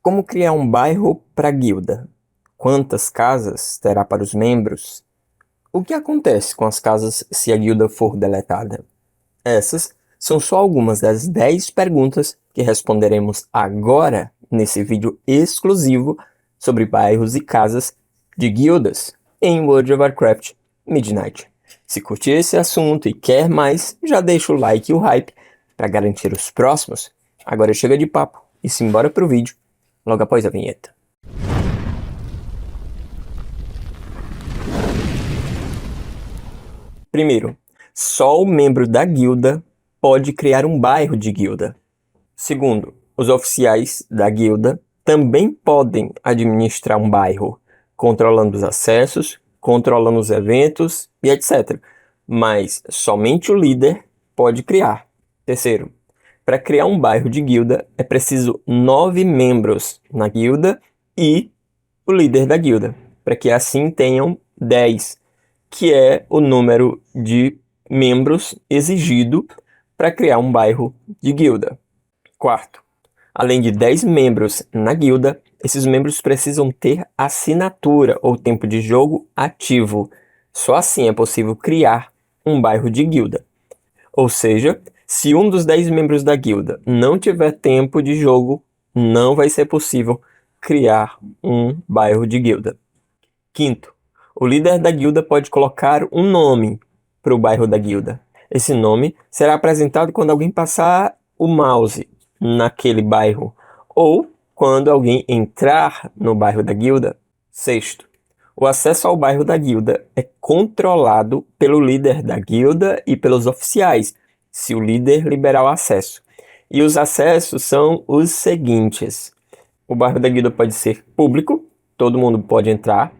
Como criar um bairro para guilda? Quantas casas terá para os membros? O que acontece com as casas se a guilda for deletada? Essas são só algumas das 10 perguntas que responderemos agora nesse vídeo exclusivo sobre bairros e casas de guildas em World of Warcraft Midnight. Se curtir esse assunto e quer mais, já deixa o like e o hype para garantir os próximos. Agora chega de papo e simbora pro vídeo logo após a vinheta. Primeiro, só o membro da guilda pode criar um bairro de guilda. Segundo, os oficiais da guilda também podem administrar um bairro, controlando os acessos, controlando os eventos e etc. Mas somente o líder pode criar. Terceiro, para criar um bairro de guilda é preciso 9 membros na guilda e o líder da guilda, para que assim tenham 10, que é o número de membros exigido para criar um bairro de guilda. Quarto, além de 10 membros na guilda, esses membros precisam ter assinatura ou tempo de jogo ativo. Só assim é possível criar um bairro de guilda. Ou seja, se um dos 10 membros da guilda não tiver tempo de jogo, não vai ser possível criar um bairro de guilda. Quinto, o líder da guilda pode colocar um nome para o bairro da guilda. Esse nome será apresentado quando alguém passar o mouse naquele bairro ou quando alguém entrar no bairro da guilda. Sexto, o acesso ao bairro da guilda é controlado pelo líder da guilda e pelos oficiais, se o líder liberar o acesso. E os acessos são os seguintes: o bairro da guilda pode ser público, todo mundo pode entrar.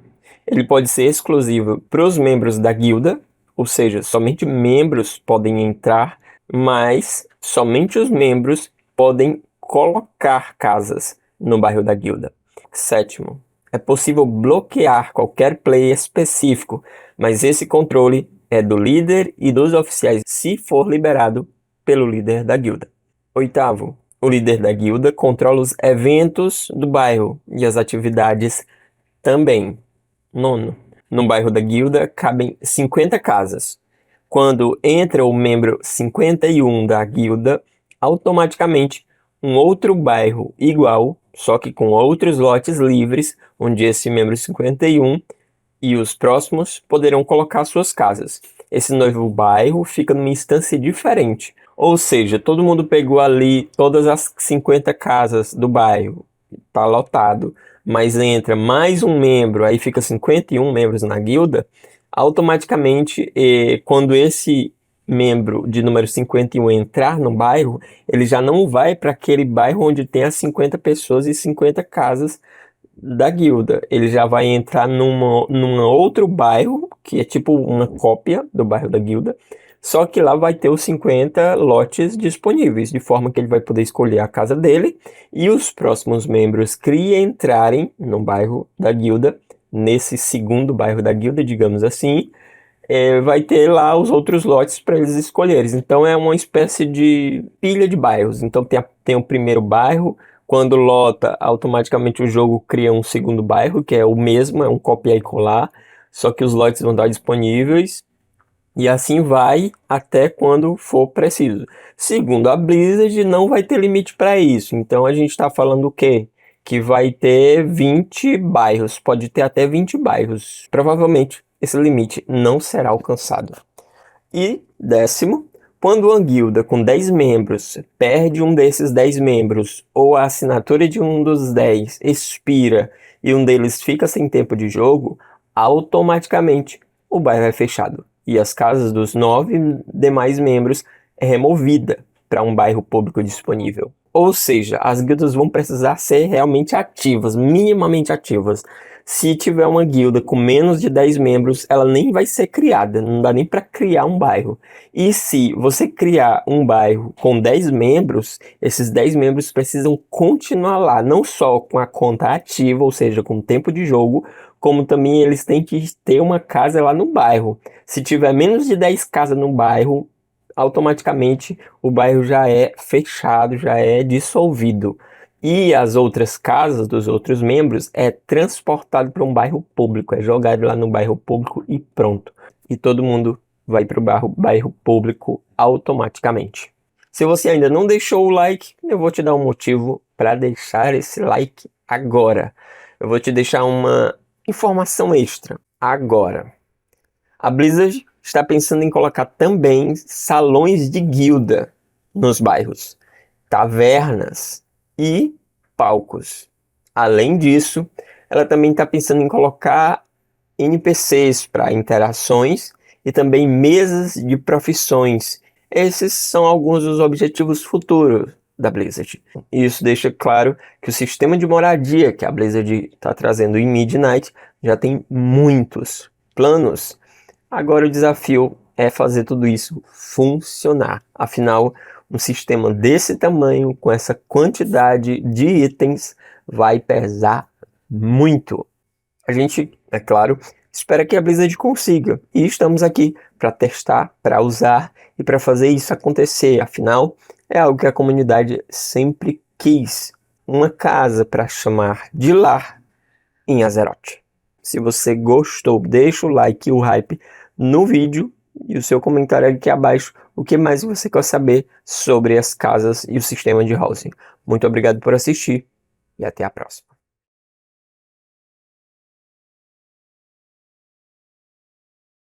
Ele pode ser exclusivo para os membros da guilda, ou seja, somente membros podem entrar, mas somente os membros podem colocar casas no bairro da guilda. Sétimo, é possível bloquear qualquer player específico, mas esse controle é do líder e dos oficiais se for liberado pelo líder da guilda. Oitavo, o líder da guilda controla os eventos do bairro e as atividades também. Nono, no bairro da guilda cabem 50 casas. Quando entra o membro 51 da guilda, automaticamente um outro bairro igual, só que com outros lotes livres, onde esse membro 51 e os próximos poderão colocar suas casas. Esse novo bairro fica numa instância diferente. Ou seja, todo mundo pegou ali todas as 50 casas do bairro, está lotado, mas entra mais um membro, aí fica 51 membros na guilda, automaticamente, quando esse membro de número 51 entrar no bairro, ele já não vai para aquele bairro onde tem as 50 pessoas e 50 casas da guilda. Ele já vai entrar num outro bairro, que é tipo uma cópia do bairro da guilda, só que lá vai ter os 50 lotes disponíveis, de forma que ele vai poder escolher a casa dele e os próximos membros que entrarem no bairro da guilda, nesse segundo bairro da guilda, digamos assim, vai ter lá os outros lotes para eles escolherem. Então é uma espécie de pilha de bairros. Então tem o primeiro bairro, quando lota, automaticamente o jogo cria um segundo bairro, que é o mesmo, é um copiar e colar, só que os lotes vão estar disponíveis. E assim vai até quando for preciso. Segundo a Blizzard, não vai ter limite para isso. Então a gente está falando o quê? Que vai ter 20 bairros. Pode ter até 20 bairros. Provavelmente esse limite não será alcançado. E décimo, quando uma guilda com 10 membros perde um desses 10 membros ou a assinatura de um dos 10 expira e um deles fica sem tempo de jogo, automaticamente o bairro é fechado e as casas dos 9 demais membros é removida para um bairro público disponível. Ou seja, as guildas vão precisar ser realmente ativas, minimamente ativas. Se tiver uma guilda com menos de 10 membros, ela nem vai ser criada, não dá nem para criar um bairro. E se você criar um bairro com 10 membros, esses 10 membros precisam continuar lá, não só com a conta ativa, ou seja, com tempo de jogo, como também eles têm que ter uma casa lá no bairro. Se tiver menos de 10 casas no bairro, automaticamente o bairro já é fechado, já é dissolvido. e as outras casas dos outros membros é transportado para um bairro público, é jogado lá no bairro público e pronto. E todo mundo vai para o bairro público automaticamente. Se você ainda não deixou o like, eu vou te dar um motivo para deixar esse like agora. Eu vou te deixar uma informação extra agora. A Blizzard está pensando em colocar também salões de guilda nos bairros, tavernas e palcos. Além disso, ela também está pensando em colocar NPCs para interações e também mesas de profissões. Esses são alguns dos objetivos futuros da Blizzard. E isso deixa claro que o sistema de moradia que a Blizzard está trazendo em Midnight já tem muitos planos. Agora o desafio é fazer tudo isso funcionar. Afinal, um sistema desse tamanho, com essa quantidade de itens, vai pesar muito. A gente, é claro, espera que a Blizzard consiga. E estamos aqui para testar, para usar e para fazer isso acontecer. Afinal, é algo que a comunidade sempre quis. Uma casa para chamar de lar em Azeroth. Se você gostou, deixa o like e o hype no vídeo e o seu comentário aqui abaixo. O que mais você quer saber sobre as casas e o sistema de housing. Muito obrigado por assistir e até a próxima.